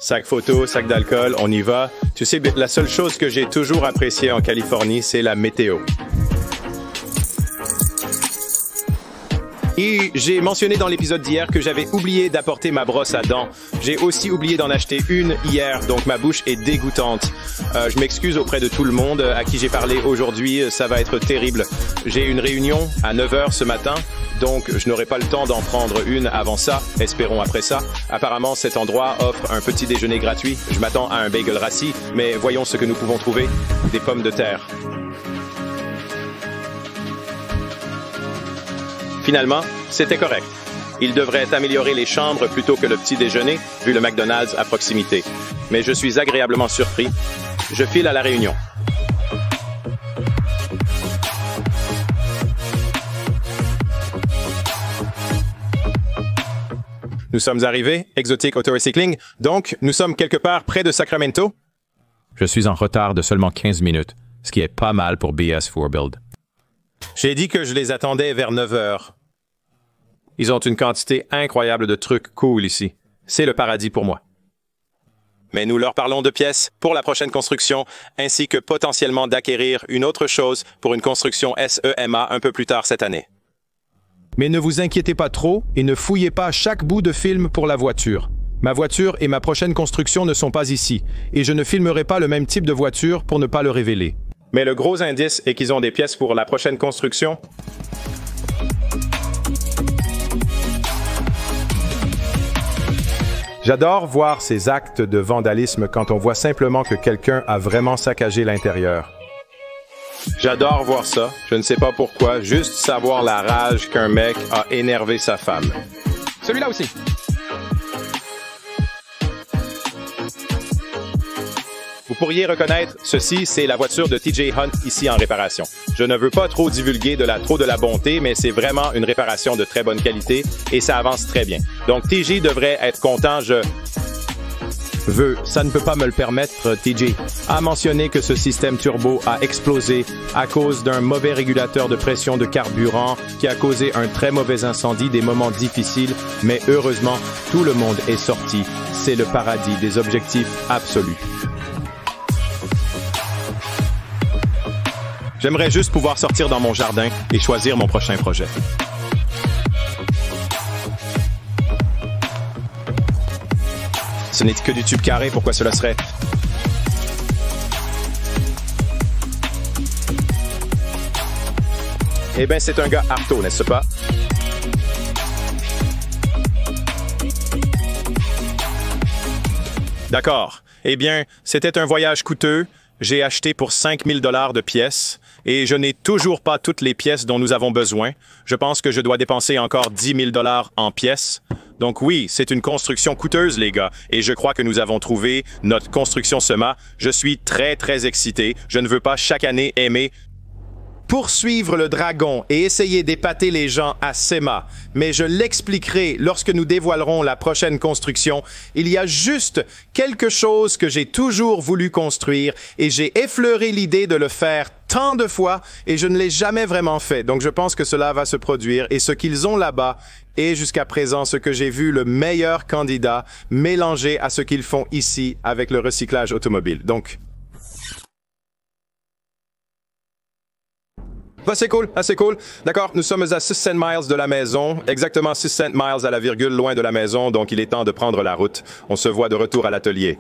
Sac photo, sac d'alcool, on y va. Tu sais, la seule chose que j'ai toujours appréciée en Californie, c'est la météo. Et j'ai mentionné dans l'épisode d'hier que j'avais oublié d'apporter ma brosse à dents. J'ai aussi oublié d'en acheter une hier, donc ma bouche est dégoûtante. Je m'excuse auprès de tout le monde à qui j'ai parlé aujourd'hui, ça va être terrible. J'ai une réunion à 9 h ce matin, donc je n'aurai pas le temps d'en prendre une avant ça, espérons après ça. Apparemment, cet endroit offre un petit déjeuner gratuit. Je m'attends à un bagel rassis, mais voyons ce que nous pouvons trouver. Des pommes de terre. Finalement, c'était correct. Il devrait améliorer les chambres plutôt que le petit déjeuner, vu le McDonald's à proximité. Mais je suis agréablement surpris. Je file à la réunion. Nous sommes arrivés, Exotic Auto Recycling, donc nous sommes quelque part près de Sacramento. Je suis en retard de seulement 15 minutes, ce qui est pas mal pour BS4Build. J'ai dit que je les attendais vers 9 h. Ils ont une quantité incroyable de trucs cool ici. C'est le paradis pour moi. Mais nous leur parlons de pièces pour la prochaine construction, ainsi que potentiellement d'acquérir une autre chose pour une construction SEMA un peu plus tard cette année. Mais ne vous inquiétez pas trop et ne fouillez pas chaque bout de film pour la voiture. Ma voiture et ma prochaine construction ne sont pas ici, et je ne filmerai pas le même type de voiture pour ne pas le révéler. Mais le gros indice est qu'ils ont des pièces pour la prochaine construction. J'adore voir ces actes de vandalisme quand on voit simplement que quelqu'un a vraiment saccagé l'intérieur. J'adore voir ça, je ne sais pas pourquoi, juste savoir la rage qu'un mec a énervé sa femme. Celui-là aussi. Vous pourriez reconnaître, ceci, c'est la voiture de TJ Hunt ici en réparation. Je ne veux pas trop divulguer trop de la bonté, mais c'est vraiment une réparation de très bonne qualité et ça avance très bien. Donc TJ devrait être content, ça ne peut pas me le permettre, TJ a mentionné que ce système turbo a explosé à cause d'un mauvais régulateur de pression de carburant qui a causé un très mauvais incendie, des moments difficiles, mais heureusement, tout le monde est sorti. C'est le paradis des objectifs absolus. J'aimerais juste pouvoir sortir dans mon jardin et choisir mon prochain projet. Ce n'est que du tube carré, pourquoi cela serait? Eh bien, c'est un gars arto, n'est-ce pas? D'accord. Eh bien, c'était un voyage coûteux. J'ai acheté pour 5 000 $ de pièces et je n'ai toujours pas toutes les pièces dont nous avons besoin. Je pense que je dois dépenser encore 10 000 $ en pièces. Donc oui, c'est une construction coûteuse, les gars, et je crois que nous avons trouvé notre construction SEMA. Je suis très, très excité. Je ne veux pas chaque année aimer poursuivre le dragon et essayer d'épater les gens à SEMA, mais je l'expliquerai lorsque nous dévoilerons la prochaine construction. Il y a juste quelque chose que j'ai toujours voulu construire et j'ai effleuré l'idée de le faire tant de fois et je ne l'ai jamais vraiment fait. Donc je pense que cela va se produire et ce qu'ils ont là-bas est jusqu'à présent ce que j'ai vu le meilleur candidat mélangé à ce qu'ils font ici avec le recyclage automobile. Donc assez cool, assez cool. D'accord, nous sommes à 600 miles de la maison, exactement 600 miles à la virgule loin de la maison, donc il est temps de prendre la route. On se voit de retour à l'atelier.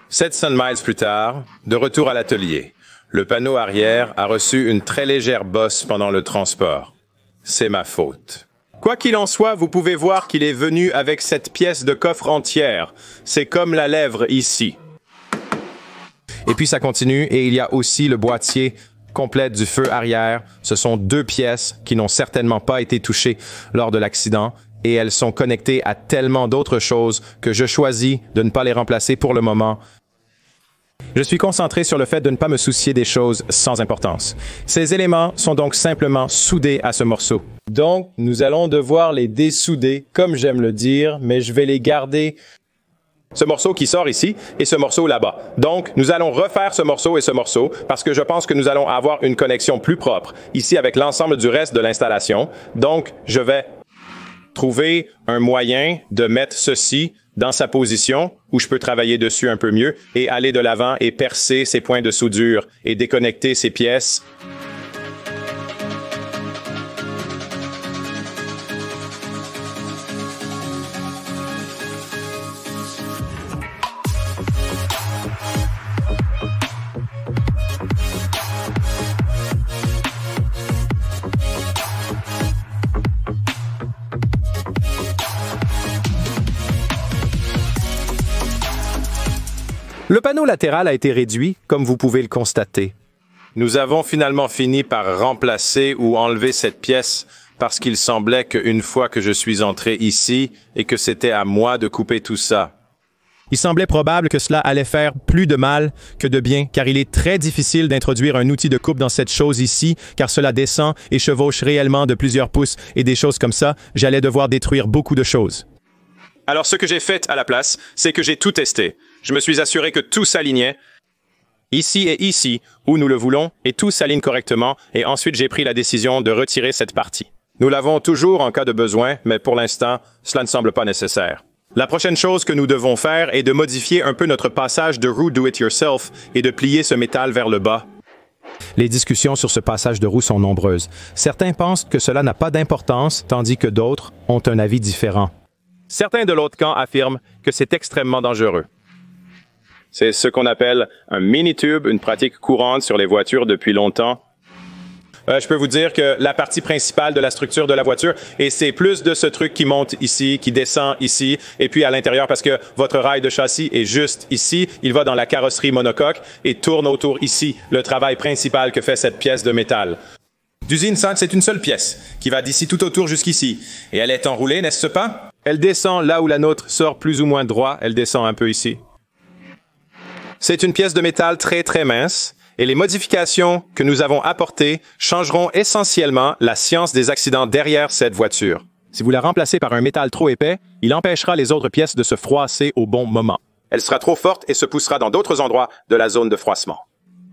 700 miles plus tard, de retour à l'atelier. Le panneau arrière a reçu une très légère bosse pendant le transport. C'est ma faute. Quoi qu'il en soit, vous pouvez voir qu'il est venu avec cette pièce de coffre entière. C'est comme la lèvre ici. Et puis ça continue, et il y a aussi le boîtier complète du feu arrière. Ce sont deux pièces qui n'ont certainement pas été touchées lors de l'accident et elles sont connectées à tellement d'autres choses que je choisis de ne pas les remplacer pour le moment. Je suis concentré sur le fait de ne pas me soucier des choses sans importance. Ces éléments sont donc simplement soudés à ce morceau. Donc, nous allons devoir les dessouder, comme j'aime le dire, mais je vais les garder. Ce morceau qui sort ici et ce morceau là-bas. Donc, nous allons refaire ce morceau et ce morceau parce que je pense que nous allons avoir une connexion plus propre ici avec l'ensemble du reste de l'installation. Donc, je vais trouver un moyen de mettre ceci dans sa position où je peux travailler dessus un peu mieux et aller de l'avant et percer ces points de soudure et déconnecter ces pièces. Le panneau latéral a été réduit, comme vous pouvez le constater. Nous avons finalement fini par remplacer ou enlever cette pièce parce qu'il semblait qu'une fois que je suis entré ici et que c'était à moi de couper tout ça. Il semblait probable que cela allait faire plus de mal que de bien, car il est très difficile d'introduire un outil de coupe dans cette chose ici, car cela descend et chevauche réellement de plusieurs pouces et des choses comme ça. J'allais devoir détruire beaucoup de choses. Alors ce que j'ai fait à la place, c'est que j'ai tout testé. Je me suis assuré que tout s'alignait, ici et ici, où nous le voulons, et tout s'aligne correctement, et ensuite j'ai pris la décision de retirer cette partie. Nous l'avons toujours en cas de besoin, mais pour l'instant, cela ne semble pas nécessaire. La prochaine chose que nous devons faire est de modifier un peu notre passage de roue do-it-yourself et de plier ce métal vers le bas. Les discussions sur ce passage de roue sont nombreuses. Certains pensent que cela n'a pas d'importance, tandis que d'autres ont un avis différent. Certains de l'autre camp affirment que c'est extrêmement dangereux. C'est ce qu'on appelle un mini-tube, une pratique courante sur les voitures depuis longtemps. Je peux vous dire que la partie principale de la structure de la voiture, et c'est plus de ce truc qui monte ici, qui descend ici, et puis à l'intérieur, parce que votre rail de châssis est juste ici, il va dans la carrosserie monocoque et tourne autour ici, le travail principal que fait cette pièce de métal. D'usine 5, c'est une seule pièce, qui va d'ici tout autour jusqu'ici. Et elle est enroulée, n'est-ce pas? Elle descend là où la nôtre sort plus ou moins droit, elle descend un peu ici. C'est une pièce de métal très très mince, et les modifications que nous avons apportées changeront essentiellement la science des accidents derrière cette voiture. Si vous la remplacez par un métal trop épais, il empêchera les autres pièces de se froisser au bon moment. Elle sera trop forte et se poussera dans d'autres endroits de la zone de froissement.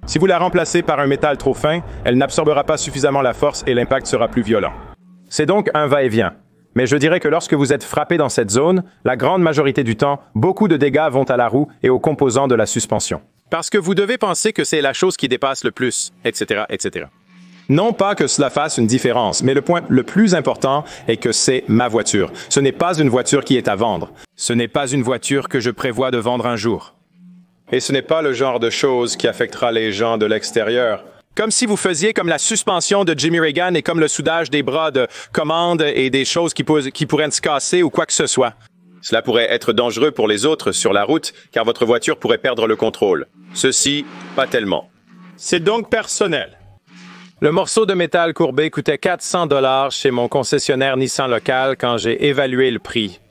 Si vous la remplacez par un métal trop fin, elle n'absorbera pas suffisamment la force et l'impact sera plus violent. C'est donc un va-et-vient. Mais je dirais que lorsque vous êtes frappé dans cette zone, la grande majorité du temps, beaucoup de dégâts vont à la roue et aux composants de la suspension. Parce que vous devez penser que c'est la chose qui dépasse le plus, etc., etc. Non pas que cela fasse une différence, mais le point le plus important est que c'est ma voiture. Ce n'est pas une voiture qui est à vendre. Ce n'est pas une voiture que je prévois de vendre un jour. Et ce n'est pas le genre de chose qui affectera les gens de l'extérieur. Comme si vous faisiez comme la suspension de Jimmy Reagan et comme le soudage des bras de commande et des choses qui pourraient se casser ou quoi que ce soit. Cela pourrait être dangereux pour les autres sur la route, car votre voiture pourrait perdre le contrôle. Ceci, pas tellement. C'est donc personnel. Le morceau de métal courbé coûtait 400 $ chez mon concessionnaire Nissan local quand j'ai évalué le prix.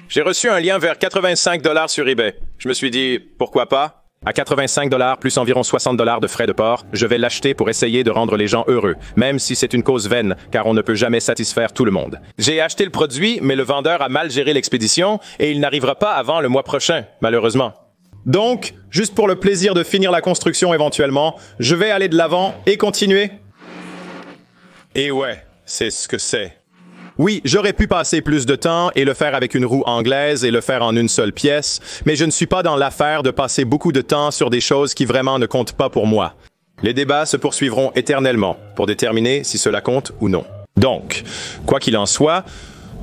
J'ai reçu un lien vers 85 $ sur eBay. Je me suis dit, pourquoi pas? À 85 $ plus environ 60 $ de frais de port, je vais l'acheter pour essayer de rendre les gens heureux, même si c'est une cause vaine, car on ne peut jamais satisfaire tout le monde. J'ai acheté le produit, mais le vendeur a mal géré l'expédition et il n'arrivera pas avant le mois prochain, malheureusement. Donc, juste pour le plaisir de finir la construction éventuellement, je vais aller de l'avant et continuer. Et ouais, c'est ce que c'est. Oui, j'aurais pu passer plus de temps et le faire avec une roue anglaise et le faire en une seule pièce, mais je ne suis pas dans l'affaire de passer beaucoup de temps sur des choses qui vraiment ne comptent pas pour moi. Les débats se poursuivront éternellement pour déterminer si cela compte ou non. Donc, quoi qu'il en soit,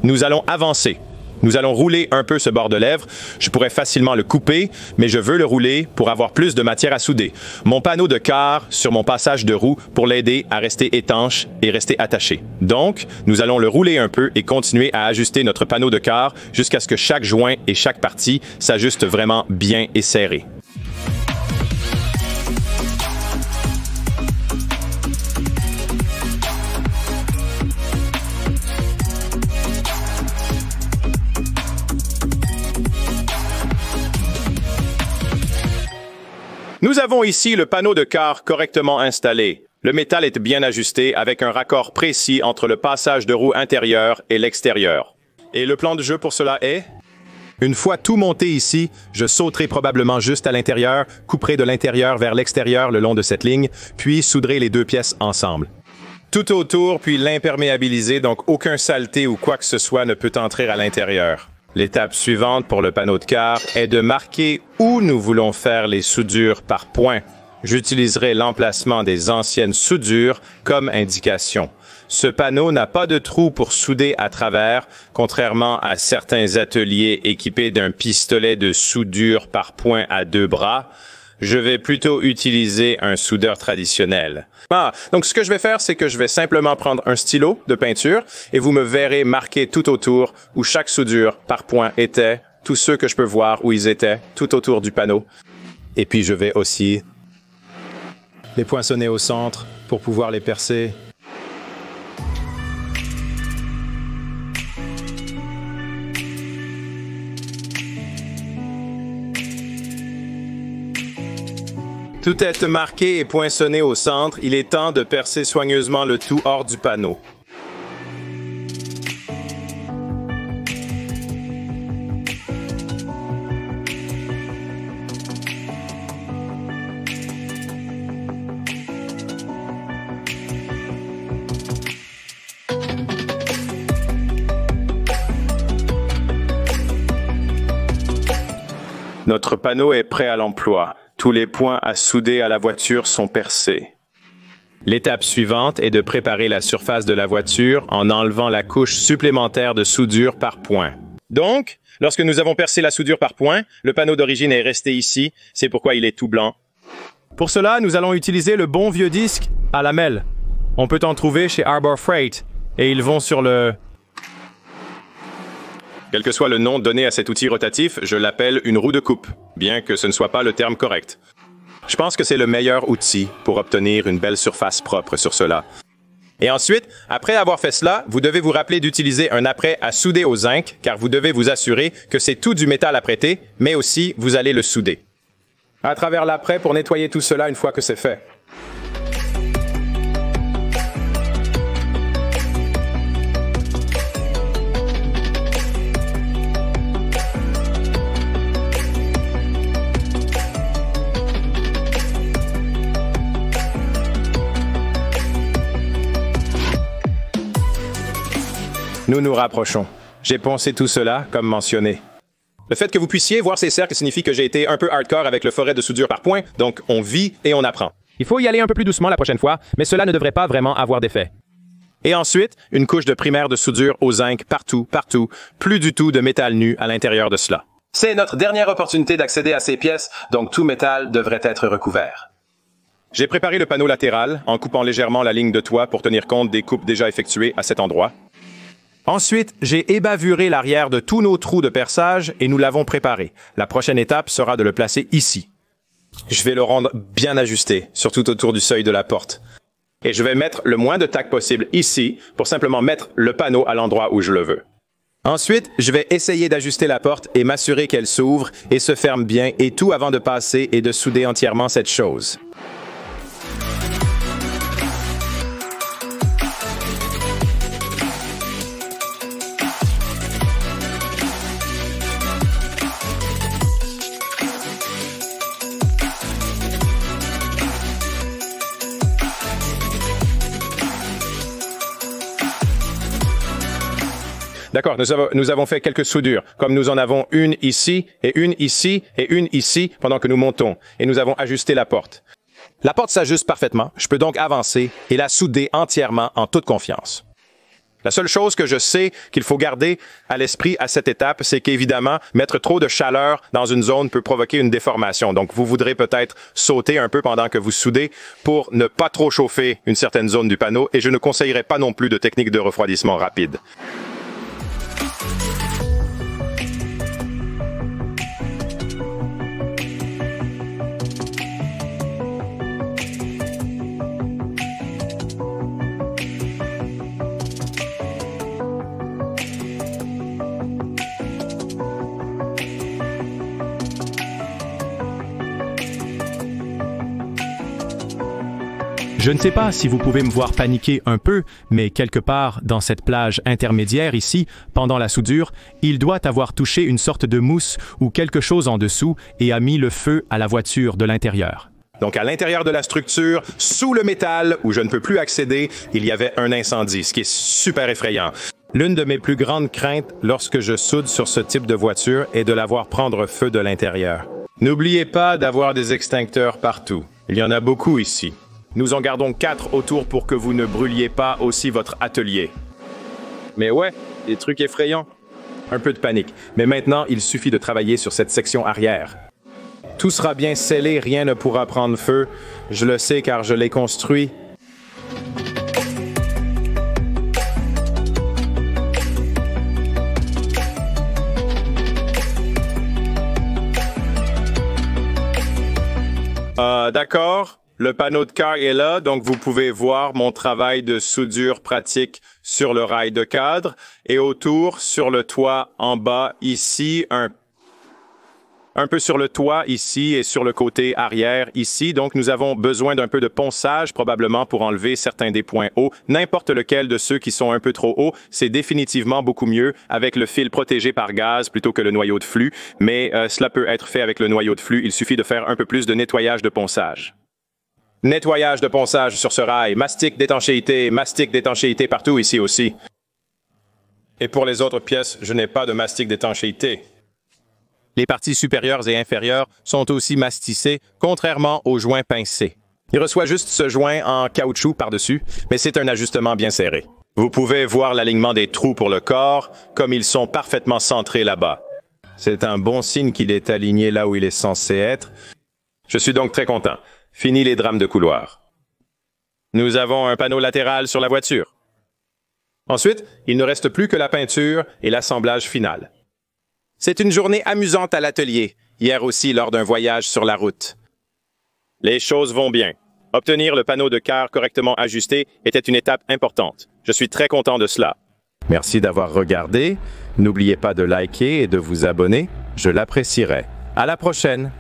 nous allons avancer. Nous allons rouler un peu ce bord de lèvre. Je pourrais facilement le couper, mais je veux le rouler pour avoir plus de matière à souder. Mon panneau de quart sur mon passage de roue pour l'aider à rester étanche et rester attaché. Donc, nous allons le rouler un peu et continuer à ajuster notre panneau de quart jusqu'à ce que chaque joint et chaque partie s'ajuste vraiment bien et serré. Nous avons ici le panneau de quart correctement installé. Le métal est bien ajusté avec un raccord précis entre le passage de roue intérieur et l'extérieur. Et le plan de jeu pour cela est? Une fois tout monté ici, je sauterai probablement juste à l'intérieur, couperai de l'intérieur vers l'extérieur le long de cette ligne, puis soudrai les deux pièces ensemble. tout autour, puis l'imperméabiliser, donc aucun saleté ou quoi que ce soit ne peut entrer à l'intérieur. L'étape suivante pour le panneau de quart est de marquer où nous voulons faire les soudures par point. J'utiliserai l'emplacement des anciennes soudures comme indication. Ce panneau n'a pas de trou pour souder à travers, contrairement à certains ateliers équipés d'un pistolet de soudure par point à 2 bras. Je vais plutôt utiliser un soudeur traditionnel. Donc ce que je vais faire, c'est que je vais simplement prendre un stylo de peinture et vous me verrez marquer tout autour où chaque soudure par point était, tous ceux que je peux voir où ils étaient, tout autour du panneau. Et puis je vais aussi les poinçonner au centre pour pouvoir les percer. Tout est marqué et poinçonné au centre. Il est temps de percer soigneusement le tout hors du panneau. Notre panneau est prêt à l'emploi. Tous les points à souder à la voiture sont percés. L'étape suivante est de préparer la surface de la voiture en enlevant la couche supplémentaire de soudure par point. Donc, lorsque nous avons percé la soudure par point, le panneau d'origine est resté ici, c'est pourquoi il est tout blanc. Pour cela, nous allons utiliser le bon vieux disque à lamelles. On peut en trouver chez Arbor Freight, et ils vont sur le... Quel que soit le nom donné à cet outil rotatif, je l'appelle une roue de coupe, bien que ce ne soit pas le terme correct. Je pense que c'est le meilleur outil pour obtenir une belle surface propre sur cela. Et ensuite, après avoir fait cela, vous devez vous rappeler d'utiliser un apprêt à souder au zinc, car vous devez vous assurer que c'est tout du métal apprêté, mais aussi vous allez le souder. À travers l'apprêt pour nettoyer tout cela une fois que c'est fait. Nous nous rapprochons. J'ai poncé tout cela, comme mentionné. Le fait que vous puissiez voir ces cercles signifie que j'ai été un peu hardcore avec le forêt de soudure par point, donc on vit et on apprend. Il faut y aller un peu plus doucement la prochaine fois, mais cela ne devrait pas vraiment avoir d'effet. Et ensuite, une couche de primaire de soudure au zinc partout, plus du tout de métal nu à l'intérieur de cela. C'est notre dernière opportunité d'accéder à ces pièces, donc tout métal devrait être recouvert. J'ai préparé le panneau latéral en coupant légèrement la ligne de toit pour tenir compte des coupes déjà effectuées à cet endroit. Ensuite, j'ai ébavuré l'arrière de tous nos trous de perçage et nous l'avons préparé. La prochaine étape sera de le placer ici. Je vais le rendre bien ajusté, surtout autour du seuil de la porte. Et je vais mettre le moins de tac possible ici pour simplement mettre le panneau à l'endroit où je le veux. Ensuite, je vais essayer d'ajuster la porte et m'assurer qu'elle s'ouvre et se ferme bien et tout avant de passer et de souder entièrement cette chose. D'accord, nous avons fait quelques soudures, comme nous en avons une ici, et une ici, et une ici, pendant que nous montons, et nous avons ajusté la porte. La porte s'ajuste parfaitement, je peux donc avancer et la souder entièrement en toute confiance. La seule chose que je sais qu'il faut garder à l'esprit à cette étape, c'est qu'évidemment, mettre trop de chaleur dans une zone peut provoquer une déformation. Donc, vous voudrez peut-être sauter un peu pendant que vous soudez pour ne pas trop chauffer une certaine zone du panneau, et je ne conseillerais pas non plus de technique de refroidissement rapide. Je ne sais pas si vous pouvez me voir paniquer un peu, mais quelque part dans cette plage intermédiaire ici, pendant la soudure, il doit avoir touché une sorte de mousse ou quelque chose en dessous et a mis le feu à la voiture de l'intérieur. Donc à l'intérieur de la structure, sous le métal, où je ne peux plus accéder, il y avait un incendie, ce qui est super effrayant. L'une de mes plus grandes craintes lorsque je soude sur ce type de voiture est de la voir prendre feu de l'intérieur. N'oubliez pas d'avoir des extincteurs partout. Il y en a beaucoup ici. Nous en gardons 4 autour pour que vous ne brûliez pas aussi votre atelier. Mais ouais, des trucs effrayants. Un peu de panique. Mais maintenant, il suffit de travailler sur cette section arrière. Tout sera bien scellé, rien ne pourra prendre feu. Je le sais car je l'ai construit. D'accord. Le panneau de car est là, donc vous pouvez voir mon travail de soudure pratique sur le rail de cadre. Et autour, sur le toit en bas, ici, un peu sur le toit ici et sur le côté arrière ici. Donc, nous avons besoin d'un peu de ponçage probablement pour enlever certains des points hauts. N'importe lequel de ceux qui sont un peu trop hauts, c'est définitivement beaucoup mieux avec le fil protégé par gaz plutôt que le noyau de flux. Mais cela peut être fait avec le noyau de flux. Il suffit de faire un peu plus de nettoyage de ponçage. Nettoyage de ponçage sur ce rail. Mastic d'étanchéité partout ici aussi. Et pour les autres pièces, je n'ai pas de mastic d'étanchéité. Les parties supérieures et inférieures sont aussi mastissées, contrairement au joint pincé. Il reçoit juste ce joint en caoutchouc par-dessus, mais c'est un ajustement bien serré. Vous pouvez voir l'alignement des trous pour le corps, comme ils sont parfaitement centrés là-bas. C'est un bon signe qu'il est aligné là où il est censé être. Je suis donc très content. Fini les drames de couloir. Nous avons un panneau latéral sur la voiture. Ensuite, il ne reste plus que la peinture et l'assemblage final. C'est une journée amusante à l'atelier, hier aussi lors d'un voyage sur la route. Les choses vont bien. Obtenir le panneau de car correctement ajusté était une étape importante. Je suis très content de cela. Merci d'avoir regardé. N'oubliez pas de liker et de vous abonner. Je l'apprécierai. À la prochaine!